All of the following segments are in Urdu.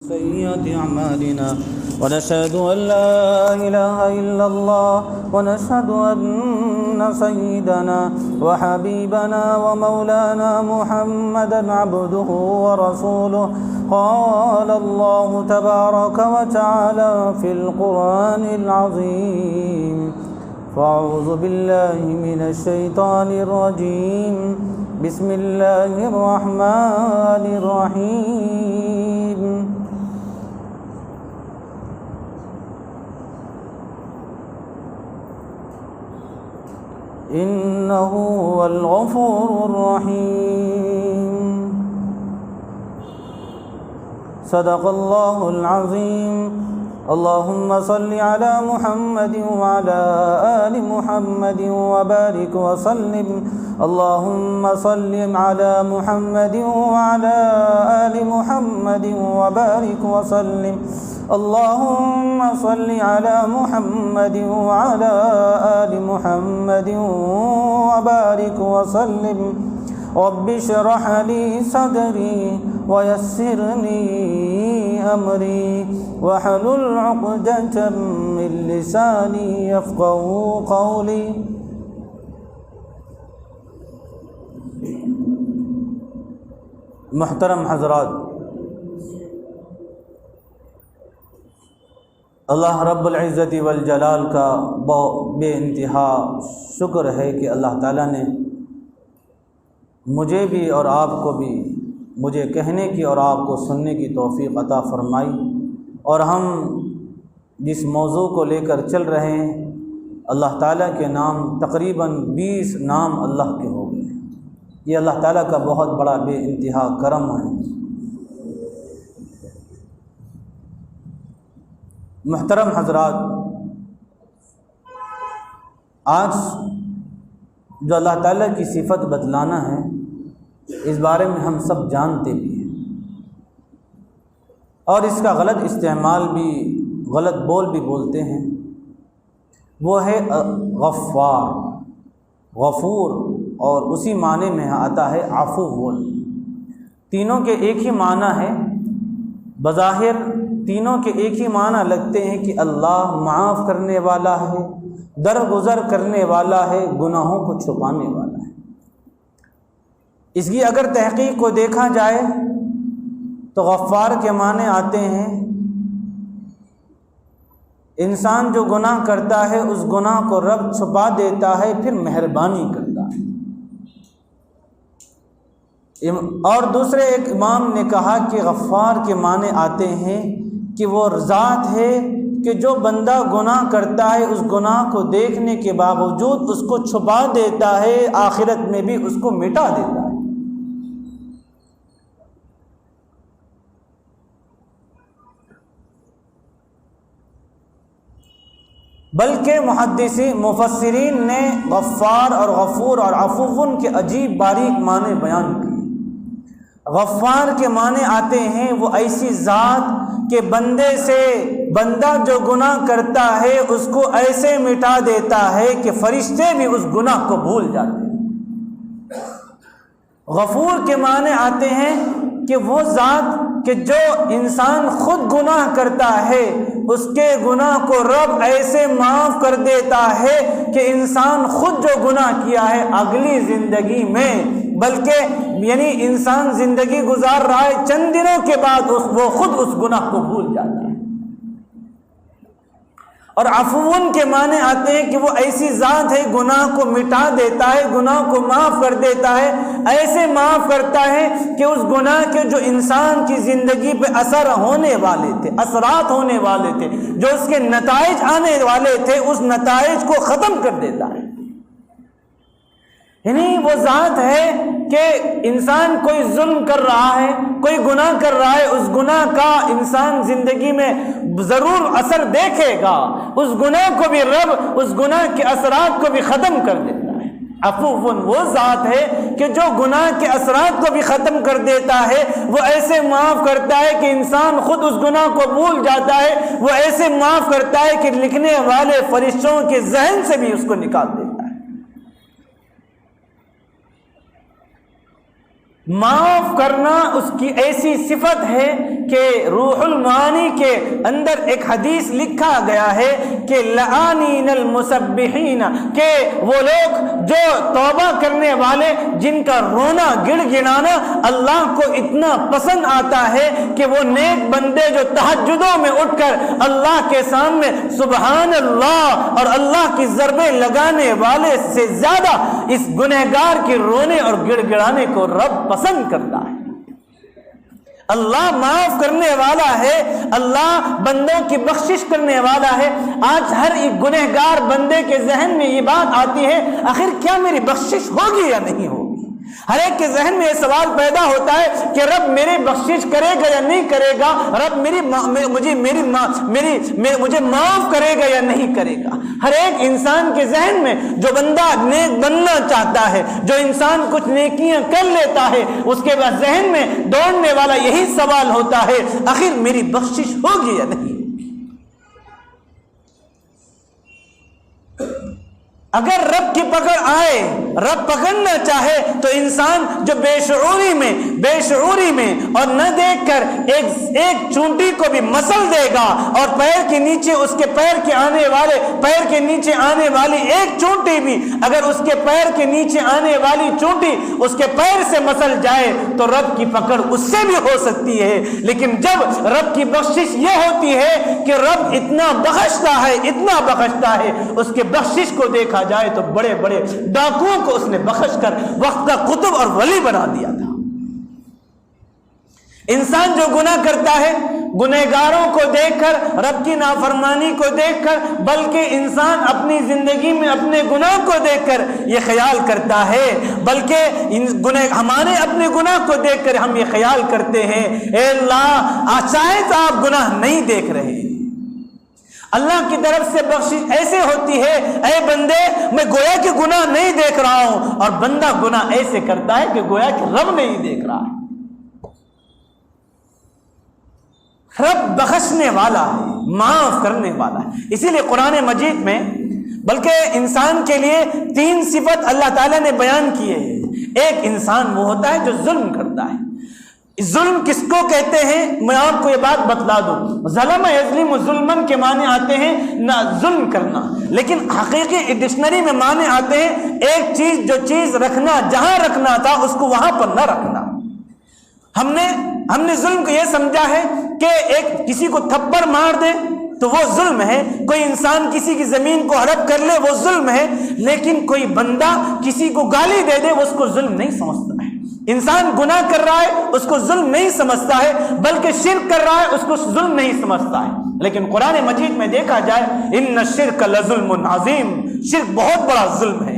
سيئات أعمالنا ونشهد أن لا إله إلا الله ونشهد أن سيدنا وحبيبنا ومولانا محمدا عبده ورسوله. قال الله تبارك وتعالى في القرآن العظيم: فأعوذ بالله من الشيطان الرجيم. بسم الله الرحمن الرحيم. إنه هو الغفور الرحيم. صدق الله العظيم. اللهم صل على محمد وعلى آل محمد وبارك وسلم. اللهم صل على محمد وعلى آل محمد وبارك وسلم. اللهم صل على محمد وعلى آل محمد وبارك وسلم. رب اشرح لي صدري ويسر لي أمري واحلل عقدة من لساني يفقهوا قولي. محترم حضرات، اللہ رب العزت والجلال کا بے انتہا شکر ہے کہ اللہ تعالیٰ نے مجھے بھی اور آپ کو بھی مجھے کہنے کی اور آپ کو سننے کی توفیق عطا فرمائی، اور ہم جس موضوع کو لے کر چل رہے ہیں، اللہ تعالیٰ کے نام تقریباً 20 نام اللہ کے ہو گئے. یہ اللہ تعالیٰ کا بہت بڑا بے انتہا کرم ہے. محترم حضرات، آج جو اللہ تعالیٰ کی صفت بتلانا ہے، اس بارے میں ہم سب جانتے بھی ہیں، اور اس کا غلط استعمال بھی، غلط بول بھی بولتے ہیں. وہ ہے غفار، غفور، اور اسی معنی میں آتا ہے عفو. تینوں کے ایک ہی معنی ہے. بظاہر تینوں کے ایک ہی معنی لگتے ہیں کہ اللہ معاف کرنے والا ہے، درگزر کرنے والا ہے، گناہوں کو چھپانے والا ہے. اس کی اگر تحقیق کو دیکھا جائے تو غفار کے معنی آتے ہیں انسان جو گناہ کرتا ہے اس گناہ کو رب چھپا دیتا ہے، پھر مہربانی کرتا ہے. اور دوسرے ایک امام نے کہا کہ غفار کے معنی آتے ہیں کہ وہ ذات ہے کہ جو بندہ گناہ کرتا ہے اس گناہ کو دیکھنے کے باوجود اس کو چھپا دیتا ہے، آخرت میں بھی اس کو مٹا دیتا ہے. بلکہ مفسرین نے غفار اور غفور اور عفو کے عجیب باریک معنی بیان کیے. غفار کے معنی آتے ہیں وہ ایسی ذات کہ بندہ جو گناہ کرتا ہے اس کو ایسے مٹا دیتا ہے کہ فرشتے بھی اس گناہ کو بھول جاتے ہیں. غفور کے معنی آتے ہیں کہ وہ ذات کہ جو انسان خود گناہ کرتا ہے اس کے گناہ کو رب ایسے معاف کر دیتا ہے کہ انسان خود جو گناہ کیا ہے اگلی زندگی میں، بلکہ یعنی انسان زندگی گزار رہا ہے، چند دنوں کے بعد وہ خود اس گناہ کو بھول جاتا ہے. اور عفون کے معنی آتے ہیں کہ وہ ایسی ذات ہے گناہ کو مٹا دیتا ہے، گناہ کو معاف کر دیتا ہے، ایسے معاف کرتا ہے کہ اس گناہ کے جو انسان کی زندگی پہ اثر ہونے والے تھے، اثرات ہونے والے تھے، جو اس کے نتائج آنے والے تھے، اس نتائج کو ختم کر دیتا ہے. یعنی وہ ذات ہے کہ انسان کوئی ظلم کر رہا ہے، کوئی گناہ کر رہا ہے، اس گناہ کا انسان زندگی میں ضرور اثر دیکھے گا، اس گناہ کو بھی رب اس گناہ کے اثرات کو بھی ختم کر دیتا ہے. عفوٌ وہ ذات ہے کہ جو گناہ کے اثرات کو بھی ختم کر دیتا ہے، وہ ایسے معاف کرتا ہے کہ انسان خود اس گناہ کو بھول جاتا ہے، وہ ایسے معاف کرتا ہے کہ لکھنے والے فرشتوں کے ذہن سے بھی اس کو نکال دیتا ہے. معاف کرنا اس کی ایسی صفت ہے کہ روح المعانی کے اندر ایک حدیث لکھا گیا ہے کہ لعانین المسبحین، کہ وہ لوگ جو توبہ کرنے والے جن کا رونا گڑ گڑانا اللہ کو اتنا پسند آتا ہے کہ وہ نیک بندے جو تہجدوں میں اٹھ کر اللہ کے سامنے سبحان اللہ اور اللہ کی ضربیں لگانے والے سے زیادہ اس گنہگار کے رونے اور گڑ گڑانے کو رب پسند کرتا ہے۔ اللہ معاف کرنے والا ہے، اللہ بندوں کی بخشش کرنے والا ہے۔ آج ہر ایک گنہگار بندے کے ذہن میں یہ بات آتی ہے آخر کیا میری بخشش ہوگی یا نہیں ہوگی؟ ہر ایک کے ذہن میں یہ سوال پیدا ہوتا ہے کہ رب میری بخشش کرے گا یا نہیں کرے گا، رب مجھے معاف کرے گا یا نہیں کرے گا۔ ہر ایک انسان کے ذہن میں جو بندہ نیک بننا چاہتا ہے، جو انسان کچھ نیکیاں کر لیتا ہے، اس کے بعد ذہن میں دوڑنے والا یہی سوال ہوتا ہے آخر میری بخشش ہوگی یا نہیں۔ اگر رب کی پکڑ آئے، رب پکڑنا چاہے تو انسان جو بے شعوری میں اور نہ دیکھ کر ایک چونٹی کو بھی مسل دے گا، اور پیر کے نیچے اس کے پیر کے نیچے آنے والی ایک چونٹی بھی اگر اس کے پیر کے نیچے آنے والی چونٹی اس کے پیر سے مسل جائے تو رب کی پکڑ اس سے بھی ہو سکتی ہے۔ لیکن جب رب کی بخشش یہ ہوتی ہے کہ رب اتنا بخشتا ہے، اس کے بخشش کو دیکھا جائے تو بڑے بڑے ڈاکوؤں کو اس نے بخش کر وقت کا قطب اور ولی بنا دیا تھا۔ انسان جو گناہ کرتا ہے گنہگاروں کو دیکھ کر، رب کی نافرمانی کو دیکھ کر، بلکہ انسان اپنی زندگی میں اپنے گناہ کو دیکھ کر یہ خیال کرتا ہے، بلکہ ہمارے اپنے گناہ کو دیکھ کر ہم یہ خیال کرتے ہیں اے اللہ شاید آپ گناہ نہیں دیکھ رہے۔ اللہ کی طرف سے بخشش ایسے ہوتی ہے اے بندے میں گویا کہ گناہ نہیں دیکھ رہا ہوں، اور بندہ گناہ ایسے کرتا ہے کہ گویا کہ رب نہیں دیکھ رہا ہے۔ رب بخشنے والا ہے، معاف کرنے والا ہے۔ اسی لیے قرآن مجید میں بلکہ انسان کے لیے 3 صفت اللہ تعالیٰ نے بیان کیے ہیں۔ ایک انسان وہ ہوتا ہے جو ظلم کرتا ہے۔ ظلم کس کو کہتے ہیں میں آپ کو یہ بات بتلا دوں۔ ظلم یظلم ظلمن کے معنی آتے ہیں نہ ظلم کرنا، لیکن حقیقی ڈکشنری میں معنی آتے ہیں ایک چیز جو چیز رکھنا جہاں رکھنا تھا اس کو وہاں پر نہ رکھنا۔ ہم نے ظلم کو یہ سمجھا ہے کہ کسی کو تھپڑ مار دے تو وہ ظلم ہے، کوئی انسان کسی کی زمین کو ہڑپ کر لے وہ ظلم ہے، لیکن کوئی بندہ کسی کو گالی دے دے وہ اس کو ظلم نہیں سمجھتا ہے۔ انسان گناہ کر رہا ہے اس کو ظلم نہیں سمجھتا ہے، بلکہ شرک کر رہا ہے اس کو ظلم نہیں سمجھتا ہے۔ لیکن قرآن مجید میں دیکھا جائے ان الشرک لظلم عظیم، شرک بہت بڑا ظلم ہے۔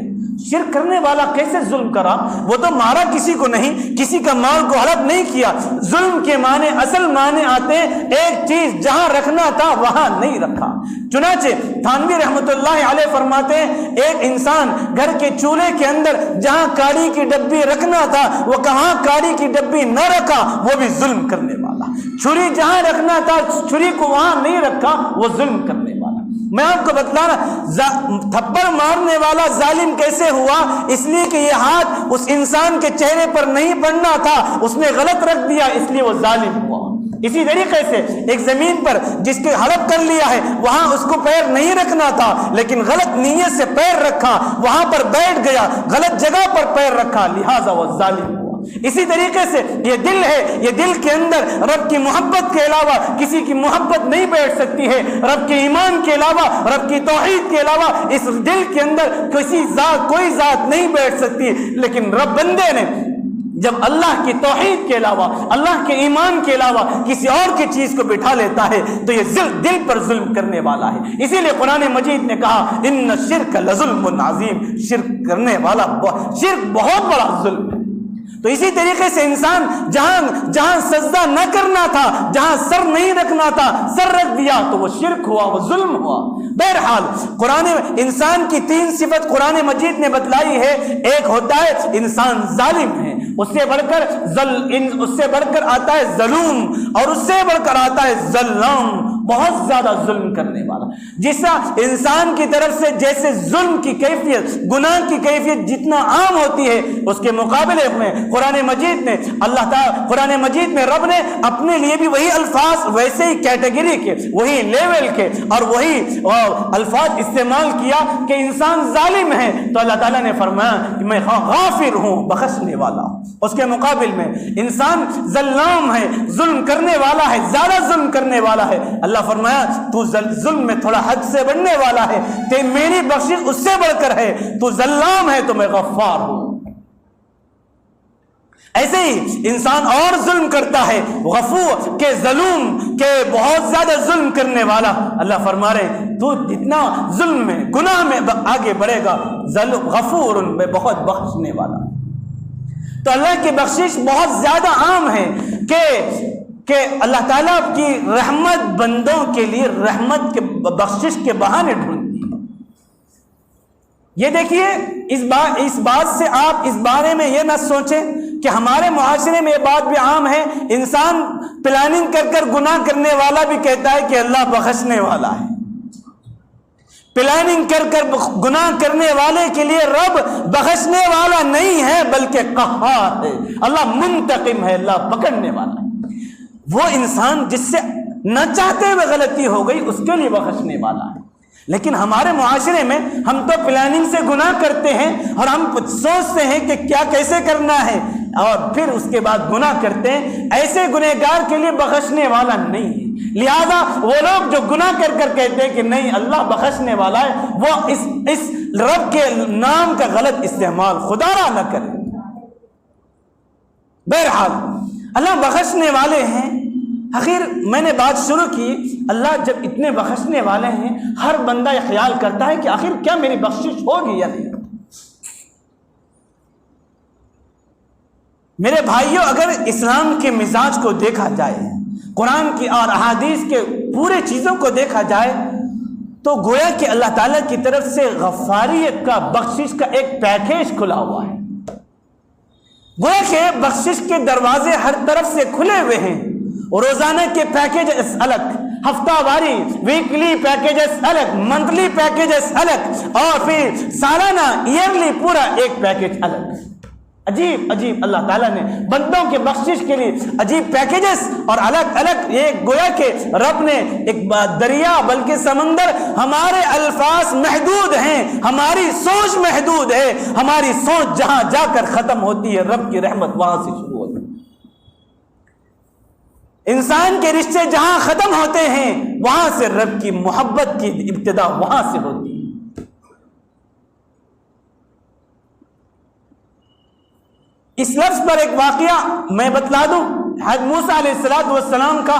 شرک کرنے والا کیسے ظلم کرا؟ وہ تو مارا کسی کو نہیں، کسی کا مال کو ہڑپ نہیں کیا۔ ظلم کے معنی اصل معنی آتے ہیں ایک چیز جہاں رکھنا تھا وہاں نہیں رکھا۔ چنانچہ تھانوی رحمۃ اللہ علیہ فرماتے ہیں ایک انسان گھر کے چولہے کے اندر جہاں کاڑی کی ڈبی رکھنا تھا وہ کہاں کاڑی کی ڈبی نہ رکھا، وہ بھی ظلم کرنے والا۔ چھری جہاں رکھنا تھا چھری کو وہاں نہیں رکھا، وہ ظلم کرنے والا۔ میں آپ کو بتلانا تھپڑ مارنے والا ظالم کیسے ہوا؟ اس لیے کہ یہ ہاتھ اس انسان کے چہرے پر نہیں پڑنا تھا، اس نے غلط رکھ دیا اس لیے وہ ظالم ہوا۔ اسی طریقے سے ایک زمین پر جس کے ہڑپ کر لیا ہے وہاں اس کو پیر نہیں رکھنا تھا، لیکن غلط نیت سے پیر رکھا، وہاں پر بیٹھ گیا، غلط جگہ پر پیر رکھا، لہذا وہ ظالم ہوا۔ اسی طریقے سے یہ دل ہے، یہ دل کے اندر رب کی محبت کے علاوہ کسی کی محبت نہیں بیٹھ سکتی ہے، رب کے ایمان کے علاوہ، رب کی توحید کے علاوہ اس دل کے اندر کوئی ذات نہیں بیٹھ سکتی۔ لیکن رب بندے نے جب اللہ کی توحید کے علاوہ، اللہ کے ایمان کے علاوہ کسی اور کی چیز کو بٹھا لیتا ہے تو یہ دل پر ظلم کرنے والا ہے۔ اسی لیے قرآن مجید نے کہا ان الشرک لظلم عظیم، شرک کرنے والا شرک بہت بڑا ظلم ہے۔ تو اسی طریقے سے انسان جہاں سجدہ نہ کرنا تھا، جہاں سر نہیں رکھنا تھا سر رکھ دیا تو وہ شرک ہوا، وہ ظلم ہوا۔ بہرحال انسان کی 3 صفت قرآن مجید نے بتلائی ہے۔ ایک ہوتا ہے انسان ظالم ہے، اس سے بڑھ کر آتا ہے ظلوم، اور اس سے بڑھ کر آتا ہے ظلام۔ بہت زیادہ ظلم کرنے والا. جیسا انسان کی طرف سے جیسے ظلم کی کیفیت، گناہ کی کیفیت جتنا عام ہوتی ہے، اس کے مقابلے میں قرآن مجید میں اللہ تعالیٰ، قرآن مجید میں رب نے اپنے لیے بھی وہی الفاظ، ویسے ہی کیٹیگری کے، وہی لیول کے اور وہی الفاظ استعمال کیا کہ انسان ظالم ہے تو اللہ تعالیٰ نے فرمایا کہ میں غافر ہوں، بخشنے والا ہوں. اس کے مقابل میں انسان ظلام ہے، ظلم کرنے والا ہے، زیادہ ظلم کرنے والا ہے. اللہ فرمایا تو ظلم میں تھوڑا حد سے بڑھنے والا ہے، تے میری بخشش اس سے بڑھ کر ہے. تو ظلام ہے تو میں غفار ہوں. ایسے ہی انسان اور ظلم کرتا ہے، غفور کے ظلم کے بہت زیادہ ظلم کرنے والا. اللہ فرما رہے تو جتنا ظلم میں، گناہ میں آگے بڑھے گا، غفور میں بہت بخشنے والا. تو اللہ کی بخشش بہت زیادہ عام ہے کہ اللہ تعالیٰ کی رحمت بندوں کے لیے رحمت کے بخشش کے بہانے ڈھونڈتی ہے. یہ دیکھیے اس بات سے آپ اس بارے میں یہ نہ سوچیں کہ ہمارے معاشرے میں یہ بات بھی عام ہے، انسان پلاننگ کر گناہ کرنے والا بھی کہتا ہے کہ اللہ بخشنے والا ہے. پلاننگ کر گناہ کرنے والے کے لیے رب بخشنے والا نہیں ہے بلکہ قہار ہے، اللہ منتقم ہے، اللہ پکڑنے والا ہے. وہ انسان جس سے نہ چاہتے ہوئے غلطی ہو گئی اس کے لیے بخشنے والا ہے. لیکن ہمارے معاشرے میں ہم تو پلاننگ سے گناہ کرتے ہیں اور ہم سوچتے ہیں کہ کیا کیسے کرنا ہے اور پھر اس کے بعد گناہ کرتے ہیں. ایسے گنہگار کے لیے بخشنے والا نہیں ہے. لہذا وہ لوگ جو گناہ کر کہتے ہیں کہ نہیں اللہ بخشنے والا ہے، وہ اس رب کے نام کا غلط استعمال خدا را نہ کرے. بہرحال اللہ بخشنے والے ہیں. آخر میں نے بات شروع کی، اللہ جب اتنے بخشنے والے ہیں، ہر بندہ یہ خیال کرتا ہے کہ آخر کیا میری بخشش ہوگی یا نہیں. میرے بھائیوں، اگر اسلام کے مزاج کو دیکھا جائے، قرآن کی اور احادیث کے پورے چیزوں کو دیکھا جائے، تو گویا کہ اللہ تعالیٰ کی طرف سے غفاریت کا، بخشش کا ایک پیکیج کھلا ہوا ہے. گویا کہ بخشش کے دروازے ہر طرف سے کھلے ہوئے ہیں. روزانہ کے پیکیجز الگ، ہفتہ واری ویکلی پیکیجز الگ، منتھلی پیکیجز الگ، اور پھر سالانہ ایئرلی پورا ایک پیکیج الگ. عجیب عجیب اللہ تعالیٰ نے بندوں کے بخشش کے لیے عجیب پیکیجز اور الگ الگ. یہ گویا کہ رب نے ایک دریا بلکہ سمندر، ہمارے الفاظ محدود ہیں، ہماری سوچ محدود ہے. ہماری سوچ جہاں جا کر ختم ہوتی ہے، رب کی رحمت وہاں سے شروع ہوتی ہے. انسان کے رشتے جہاں ختم ہوتے ہیں، وہاں سے رب کی محبت کی ابتدا وہاں سے ہوتی ہے. اس لفظ پر ایک واقعہ میں بتلا دوں حضرت موسیٰ علیہ السلام کا،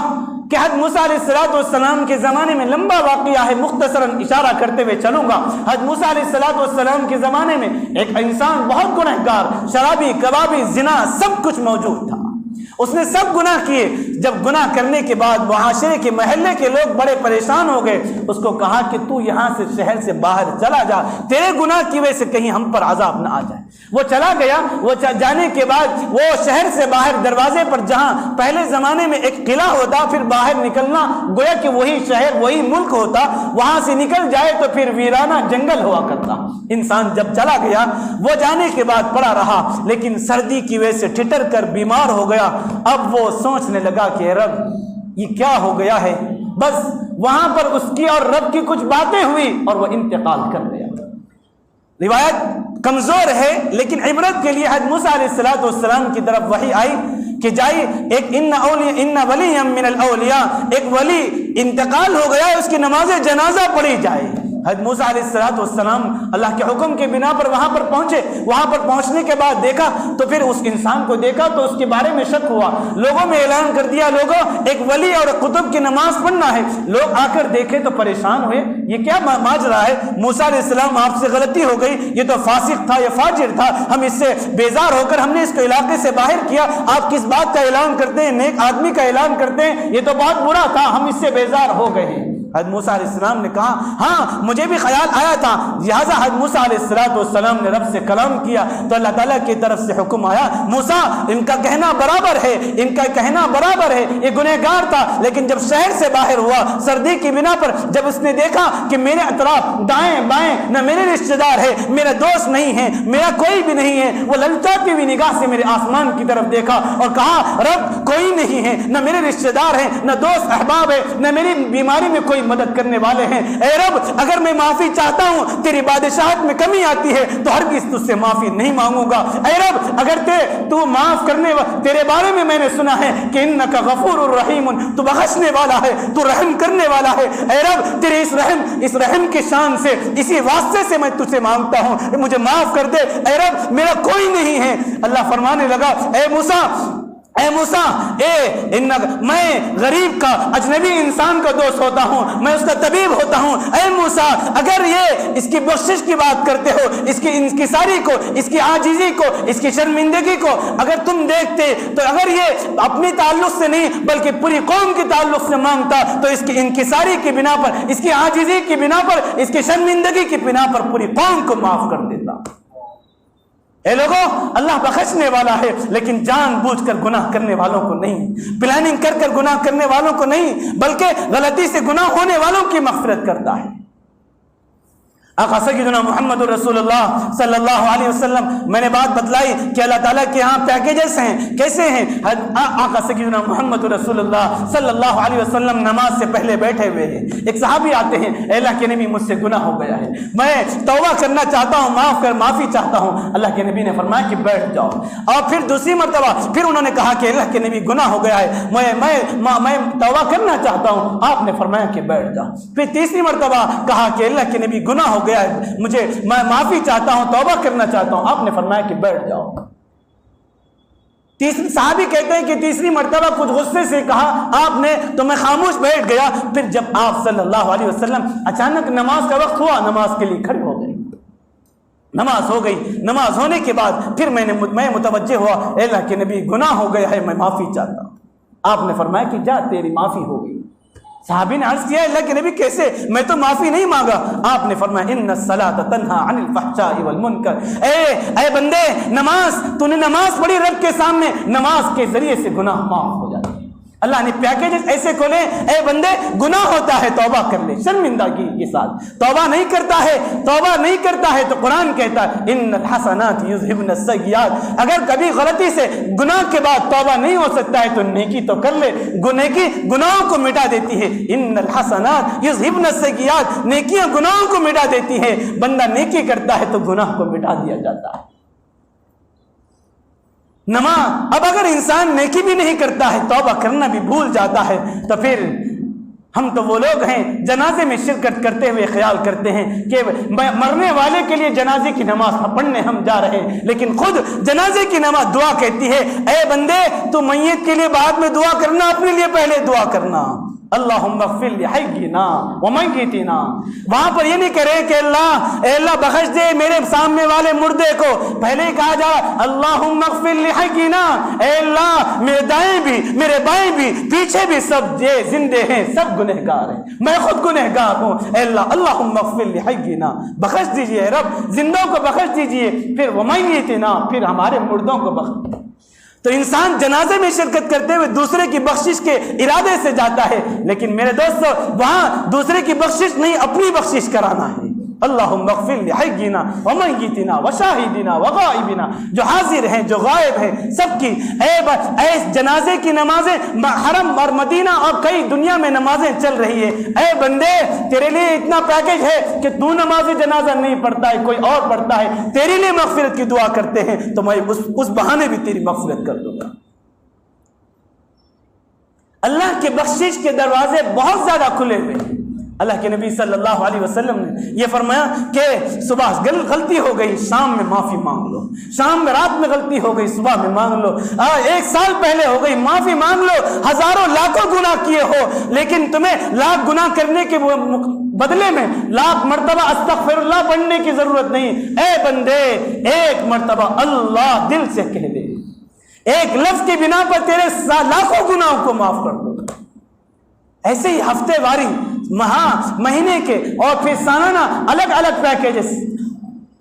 کہ حضرت موسیٰ علیہ السلام کے زمانے میں لمبا واقعہ ہے، مختصراً اشارہ کرتے ہوئے چلوں گا. حضرت موسیٰ علیہ السلام کے زمانے میں ایک انسان بہت گنہگار، شرابی، کبابی، زنا سب کچھ موجود تھا. اس نے سب گناہ کیے. جب گناہ کرنے کے بعد معاشرے کے محلے کے لوگ بڑے پریشان ہو گئے. اس کو کہا کہ تو یہاں سے شہر سے باہر چلا جا، تیرے گناہ کی وجہ سے کہیں ہم پر عذاب نہ آ جائے. وہ چلا گیا. وہ جانے کے بعد وہ شہر سے باہر دروازے پر، جہاں پہلے زمانے میں ایک قلعہ ہوتا، پھر باہر نکلنا گویا کہ وہی شہر وہی ملک ہوتا، وہاں سے نکل جائے تو پھر ویرانہ جنگل ہوا کرتا. انسان جب چلا گیا، وہ جانے کے بعد پڑا رہا، لیکن سردی کی وجہ سے ٹھٹر کر بیمار ہو گیا. اب وہ سوچنے لگا کہ رب یہ کیا ہو گیا ہے. بس وہاں پر اس کی اور رب کی کچھ باتیں ہوئی اور وہ انتقال کر گیا. روایت کمزور ہے لیکن عبرت کے لیے حضرت موسیٰ علیہ السلام کی طرف وحی آئی کہ جائے ایک ان ولی من الاولیاء، ایک ولی انتقال ہو گیا ہے، اس کی نماز جنازہ پڑھی جائے. حضرت موسیٰ علیہ السلام اللہ کے حکم کے بنا پر وہاں پر پہنچے. وہاں پر پہنچنے کے بعد دیکھا تو پھر اس انسان کو دیکھا تو اس کے بارے میں شک ہوا. لوگوں میں اعلان کر دیا، لوگوں ایک ولی اور قطب کی نماز پڑھنا ہے. لوگ آ کر دیکھے تو پریشان ہوئے، یہ کیا ماجرا ہے؟ موسیٰ علیہ السلام آپ سے غلطی ہو گئی، یہ تو فاسق تھا، یہ فاجر تھا، ہم اس سے بیزار ہو کر ہم نے اس کو علاقے سے باہر کیا. آپ کس بات کا اعلان کرتے ہیں؟ نیک آدمی کا اعلان کرتے ہیں. یہ تو بہت برا تھا، ہم اس سے بیزار ہو گئے ہیں. حضرت موسیٰ علیہ السلام نے کہا ہاں مجھے بھی خیال آیا تھا، لہٰذا حضرت موسیٰ علیہ السلام نے رب سے کلام کیا تو اللہ تعالیٰ کی طرف سے حکم آیا، موسیٰ ان کا کہنا برابر ہے، ان کا کہنا برابر ہے، یہ گنہگار تھا لیکن جب شہر سے باہر ہوا سردی کی بنا پر، جب اس نے دیکھا کہ میرے اطراف دائیں بائیں نہ میرے رشتہ دار ہے، میرا دوست نہیں ہے، میرا کوئی بھی نہیں ہے، وہ للچاتی ہوئی نگاہ سے میرے آسمان کی طرف دیکھا اور کہا رب کوئی نہیں ہے، نہ میرے رشتہ دار ہیں، نہ دوست احباب ہے، نہ میری بیماری میں کوئی مدد کرنے والے ہیں، اے رب اگر میں معافی چاہتا ہوں تیری بادشاہت میں کمی آتی ہے تو ہرگز تجھ سے معافی نہیں مانگوں گا، اے رب اگر تو معاف کرنے تیرے بارے میں میں نے سنا ہے کہ انکا غفور الرحیم، تو بخشنے والا ہے، تو رحم کرنے والا ہے، اے رب تیرے اس رحم کی شان سے اسی واسطے سے میں تجھ سے مانگتا ہوں مجھے معاف کر دے، اے رب میرا کوئی نہیں ہے۔ اللہ فرمانے لگا اے موسیٰ میں غریب کا اجنبی انسان کا دوست ہوتا ہوں، میں اس کا طبیب ہوتا ہوں، اے موسیٰ اگر یہ اس کی بخشش کی بات کرتے ہو، اس کی انکساری کو، اس کی عاجزی کو، اس کی شرمندگی کو اگر تم دیکھتے تو اگر یہ اپنی تعلق سے نہیں بلکہ پوری قوم کے تعلق سے مانگتا تو اس کی انکساری کی بنا پر، اس کی عاجزی کی بنا پر، اس کی شرمندگی کی بنا پر پوری قوم کو معاف کر دیتا۔ اے لوگوں اللہ بخشنے والا ہے لیکن جان بوجھ کر گناہ کرنے والوں کو نہیں، پلاننگ کر کر گناہ کرنے والوں کو نہیں بلکہ غلطی سے گناہ ہونے والوں کی مغفرت کرتا ہے۔ آقا سیدنا محمد رسول اللہ صلی اللہ علیہ وسلم میں نے بات بتلائی کہ اللہ تعالیٰ کے ہاں پیکیجز ہیں کیسے ہیں۔ آقا سیدنا محمد رسول اللہ صلی اللہ علیہ وسلم نماز سے پہلے بیٹھے ہوئے ہیں، ایک صحابی آتے ہیں اے اللہ کے نبی مجھ سے گناہ ہو گیا ہے، میں توبہ کرنا چاہتا ہوں، معافی چاہتا ہوں۔ اللہ کے نبی نے فرمایا کہ بیٹھ جاؤ، اور پھر دوسری مرتبہ پھر انہوں نے کہا کہ اللہ کے نبی گناہ ہو گیا ہے، میں توبہ کرنا چاہتا ہوں، آپ نے فرمایا کہ بیٹھ جاؤ۔ پھر تیسری مرتبہ کہا کہ اللہ کے نبی گناہ ہو گیا ہے، میں معافی چاہتا ہوں، توبہ کرنا چاہتا ہوں، آپ نے فرمایا کہ بیٹھ جاؤ۔ تیسری صحابی کہتے ہیں کہ تیسری مرتبہ کچھ غصے سے کہا آپ نے تو میں خاموش بیٹھ گیا۔ پھر جب آپ صلی اللہ علیہ وسلم اچانک نماز کا وقت ہوا، نماز کے لیے کھڑے ہو گئے، نماز ہو گئی، نماز ہونے کے بعد پھر میں متوجہ ہوا اے اللہ کے نبی گناہ ہو گیا ہے، میں معافی چاہتا ہوں۔ آپ نے فرمایا کہ جا تیری معافی ہو گئی۔ صحابی نے عرض کیا اللہ کے نبی کیسے، میں تو معافی نہیں مانگا۔ آپ نے فرمایا ان الصلاۃ تنہی عن الفحشاء والمنکر، اے بندے نماز، تو نے نماز پڑھی رب کے سامنے، نماز کے ذریعے سے گناہ معاف ہو جاتے ہیں۔ اللہ نے پیکیجز ایسے کھولے اے بندے گناہ ہوتا ہے توبہ کر لے شرمندگی کے ساتھ، توبہ نہیں کرتا ہے تو قرآن کہتا ہے ان الحسنات یذہبن السیئات، اگر کبھی غلطی سے گناہ کے بعد توبہ نہیں ہو سکتا ہے تو نیکی تو کر لے، گناہوں کو مٹا دیتی ہے۔ ان الحسنات یذہبن السیئات، نیکیاں گناہوں کو مٹا دیتی ہے، بندہ نیکی کرتا ہے تو گناہ کو مٹا دیا جاتا ہے۔ نماز اب اگر انسان نیکی بھی نہیں کرتا ہے، توبہ کرنا بھی بھول جاتا ہے، تو پھر ہم تو وہ لوگ ہیں جنازے میں شرکت کرتے ہوئے خیال کرتے ہیں کہ مرنے والے کے لیے جنازے کی نماز پڑھنے ہم جا رہے ہیں، لیکن خود جنازے کی نماز دعا کہتی ہے اے بندے تو میت کے لیے بعد میں دعا کرنا، اپنے لیے پہلے دعا کرنا۔ اللہم اغفر لحینا ومیتنا، وہاں پر یہ نہیں کرے کہ اے اللہ بخش دے میرے سامنے والے مردے کو، پہلے کہا جا اللہم اغفر لحینا، اے اللہ میرے دائیں بھی میرے بائیں بھی پیچھے بھی سب یہ زندے ہیں، سب گنہگار ہیں، میں خود گنہگار ہوں، اے اللہ اللہم اغفر لحینا، بخش دیجئے رب، زندوں کو بخش دیجئے، پھر ومیتنا، پھر ہمارے مردوں کو بخش دیجئے۔ تو انسان جنازے میں شرکت کرتے ہوئے دوسرے کی بخشش کے ارادے سے جاتا ہے، لیکن میرے دوستو وہاں دوسرے کی بخشش نہیں اپنی بخشش کرانا ہے۔ اللہم اغفر لحینا ومیتنا وشاہدنا وغائبنا، جو حاضر ہیں جو غائب ہیں سب کی اے جنازے کی نمازیں حرم اور مدینہ اور کئی دنیا میں نمازیں چل رہی ہے، اے بندے تیرے لیے اتنا پیکیج ہے کہ تو نماز جنازہ نہیں پڑھتا ہے، کوئی اور پڑھتا ہے، تیرے لیے مغفرت کی دعا کرتے ہیں تو میں اس بہانے بھی تیری مغفرت کر دوں گا۔ اللہ کے بخشش کے دروازے بہت زیادہ کھلے ہوئے ہیں۔ اللہ کے نبی صلی اللہ علیہ وسلم نے یہ فرمایا کہ صبح غلطی ہو گئی شام میں معافی مانگ لو، شام میں رات میں غلطی ہو گئی صبح میں مانگ لو، 1 سال پہلے ہو گئی معافی مانگ لو، ہزاروں لاکھوں گناہ کیے ہو لیکن تمہیں لاکھ گناہ کرنے کے بدلے میں لاکھ مرتبہ استغفر اللہ پڑھنے کی ضرورت نہیں۔ اے بندے 1 مرتبہ اللہ دل سے کہہ دے، ایک لفظ کی بنا پر تیرے لاکھوں گناہوں کو معاف کر دو۔ ایسے ہی ہفتے واری مہینے کے اور پھر سالانہ الگ الگ پیکیجز.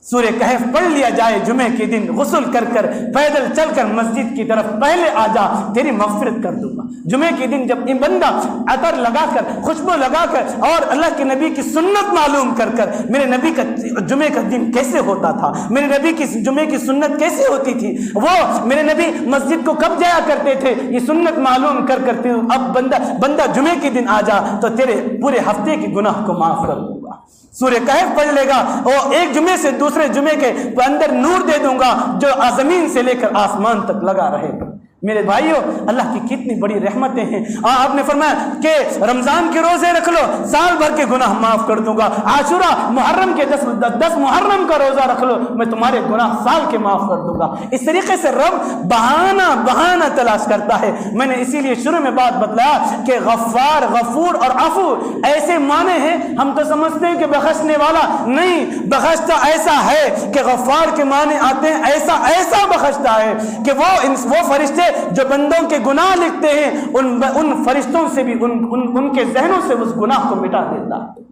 سورہ کہف پڑھ لیا جائے جمعے کے دن، غسل کر کر پیدل چل کر مسجد کی طرف پہلے آ جا، تیری مغفرت کر دوں گا. جمعے کے دن جب بندہ عطر لگا کر، خوشبو لگا کر اور اللہ کے نبی کی سنت معلوم کر کر، میرے نبی کا جمعے کا دن کیسے ہوتا تھا، میرے نبی کی جمعے کی سنت کیسے ہوتی تھی، وہ میرے نبی مسجد کو کب جایا کرتے تھے، یہ سنت معلوم کر کرتے اب بندہ جمعے کے دن آ جا تو تیرے پورے ہفتے کے گناہ کو معاف کر دوں گا. سورہ کہف پڑھ لے گا اور ایک جمعے سے دوسرے جمعے کے اندر نور دے دوں گا جو زمین سے لے کر آسمان تک لگا رہے گا. میرے بھائیوں، اللہ کی کتنی بڑی رحمتیں ہیں. آپ نے فرمایا کہ رمضان کے روزے رکھ لو، سال بھر کے گناہ معاف کر دوں گا. عاشورہ محرم کے 10 محرم کا روزہ رکھ لو، میں تمہارے گناہ سال کے معاف کر دوں گا. اس طریقے سے رب بہانہ تلاش کرتا ہے. میں نے اسی لیے شروع میں بات بتلایا کہ غفار، غفور اور عفو ایسے معنی ہیں. ہم تو سمجھتے ہیں کہ بخشنے والا، نہیں، بخشتا ایسا ہے کہ غفار کے معنی آتے ہیں ایسا بخشتا ہے کہ وہ فرشتے جو بندوں کے گناہ لکھتے ہیں ان فرشتوں سے بھی ان کے ذہنوں سے اس گناہ کو مٹا دیتا ہے.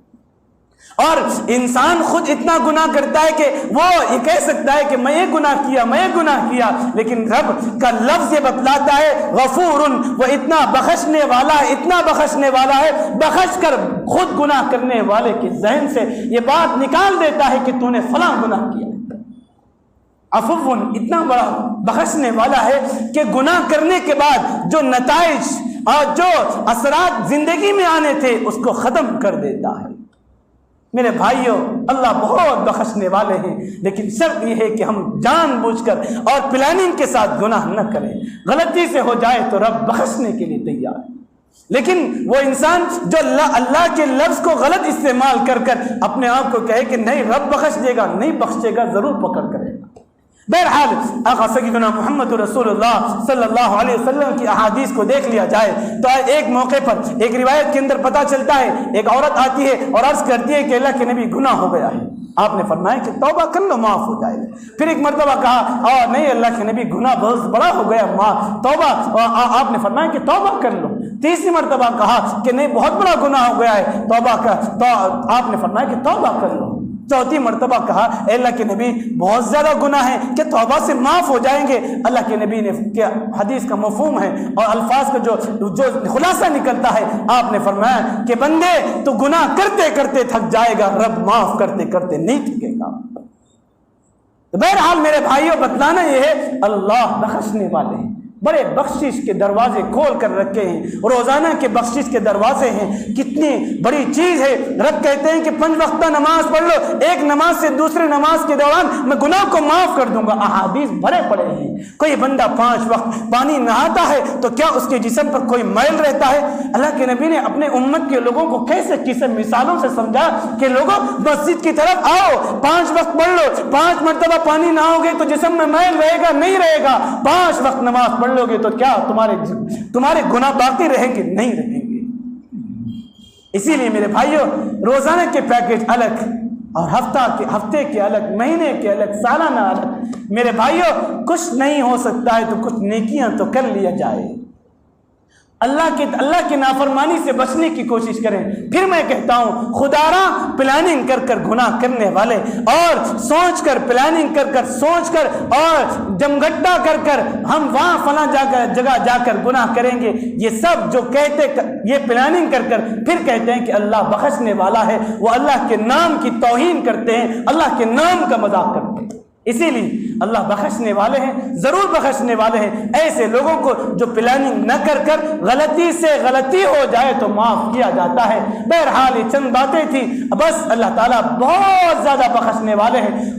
اور انسان خود اتنا گناہ کرتا ہے کہ وہ یہ کہہ سکتا ہے کہ میں یہ گناہ کیا، لیکن رب کا لفظ یہ بتلاتا ہے غفور، وہ اتنا بخشنے والا ہے، بخش کر خود گناہ کرنے والے کے ذہن سے یہ بات نکال دیتا ہے کہ تو نے فلاں گناہ کیا. عفو اتنا بڑا بخشنے والا ہے کہ گناہ کرنے کے بعد جو نتائج اور جو اثرات زندگی میں آنے تھے اس کو ختم کر دیتا ہے. میرے بھائیوں، اللہ بہت بخشنے والے ہیں، لیکن شرط یہ ہے کہ ہم جان بوجھ کر اور پلاننگ کے ساتھ گناہ نہ کریں. غلطی سے ہو جائے تو رب بخشنے کے لیے تیار ہے، لیکن وہ انسان جو اللہ کے لفظ کو غلط استعمال کر کر اپنے آپ کو کہے کہ نہیں رب بخش دے گا، نہیں بخشے گا، ضرور پکڑ کرے گا. بہرحال آقا سیدنا محمد رسول اللہ صلی اللہ علیہ وسلم کی احادیث کو دیکھ لیا جائے تو ایک موقع پر ایک روایت کے اندر پتہ چلتا ہے، ایک عورت آتی ہے اور عرض کرتی ہے کہ اللہ کے نبی گناہ ہو گیا ہے. آپ نے فرمایا کہ توبہ کر لو، معاف ہو جائے. پھر ایک مرتبہ کہا اور نہیں اللہ کے نبی گناہ بہت بڑا ہو گیا، توبہ. آپ نے فرمایا کہ توبہ کر لو. تیسری مرتبہ کہا کہ نہیں بہت بڑا گناہ ہو گیا ہے، توبہ کا. تو آپ نے فرمایا کہ توبہ کر لو. چوتھی مرتبہ کہا اے اللہ کے نبی بہت زیادہ گناہ ہے کہ توبہ سے معاف ہو جائیں گے. اللہ کے نبی نے کیا حدیث کا مفہوم ہے اور الفاظ کا جو خلاصہ نکلتا ہے، آپ نے فرمایا کہ بندے تو گناہ کرتے کرتے تھک جائے گا، رب معاف کرتے کرتے نہیں تھکے گا. بہرحال میرے بھائیوں، بتلانا یہ ہے اللہ بخشنے والے ہیں، بڑے بخشش کے دروازے کھول کر رکھے ہیں، روزانہ کے بخشش کے دروازے ہیں. کتنی بڑی چیز ہے. رب کہتے ہیں کہ 5 وقتہ نماز پڑھ لو، ایک نماز سے دوسرے نماز کے دوران میں گناہ کو معاف کر دوں گا. احادیث بھرے پڑے ہیں. کوئی بندہ 5 وقت پانی نہاتا ہے تو کیا اس کے جسم پر کوئی میل رہتا ہے؟ اللہ کے نبی نے اپنے امت کے لوگوں کو کیسے کیسے مثالوں سے سمجھا کہ لوگوں مسجد کی طرف آؤ، 5 وقت پڑھ لو. 5 مرتبہ پانی نہاؤ گے تو جسم میں میل رہے گا؟ نہیں رہے گا. 5 وقت نماز پڑھ لو گے تو کیا تمہارے گناہ باقی رہیں گے؟ نہیں رہیں گے. اسی لیے میرے بھائیوں، روزانہ کے پیکیج الگ اور ہفتے کے الگ، مہینے کے الگ، سالانہ الگ. میرے بھائیوں، کچھ نہیں ہو سکتا ہے تو کچھ نیکیاں تو کر لیا جائے. اللہ کی نافرمانی سے بچنے کی کوشش کریں. پھر میں کہتا ہوں خدارا پلاننگ کر کر گناہ کرنے والے اور سوچ کر پلاننگ کر کر سوچ کر اور جمگٹا کر کر ہم وہاں فلاں جگہ جا کر گناہ کریں گے، یہ سب جو کہتے یہ پلاننگ کر کر پھر کہتے ہیں کہ اللہ بخشنے والا ہے، وہ اللہ کے نام کی توہین کرتے ہیں، اللہ کے نام کا مذاق کرتے ہیں. اسی لیے اللہ بخشنے والے ہیں، ضرور بخشنے والے ہیں. ایسے لوگوں کو جو پلاننگ نہ کر کر غلطی سے غلطی ہو جائے تو معاف کیا جاتا ہے. بہرحال یہ چند باتیں تھیں، بس اللہ تعالیٰ بہت زیادہ بخشنے والے ہیں.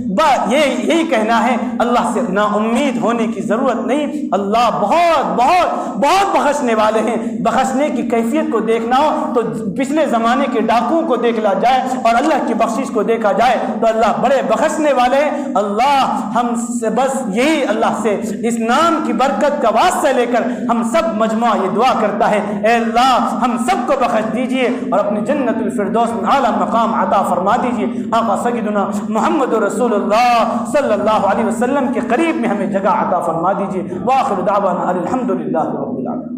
یہی کہنا ہے، اللہ سے نا امید ہونے کی ضرورت نہیں. اللہ بہت بہت بہت بخشنے والے ہیں. بخشنے کی کیفیت کو دیکھنا ہو تو پچھلے زمانے کے ڈاکوؤں کو دیکھ لا جائے اور اللہ کی بخشش کو دیکھا جائے تو اللہ بڑے بخشنے والے ہیں. اللہ ہم سے بس یہی اللہ سے اس نام کی برکت کا واسطہ لے کر ہم سب مجموعہ یہ دعا کرتا ہے، اے اللہ ہم سب کو بخش دیجئے اور اپنی جنت الفردوس میں اعلیٰ مقام عطا فرما دیجئے. آقا سیدنا محمد رسول اللہ صلی اللہ علیہ وسلم کے قریب میں ہمیں جگہ عطا فرما دیجئے. وآخر دعوانا الحمدللہ رب العالمین.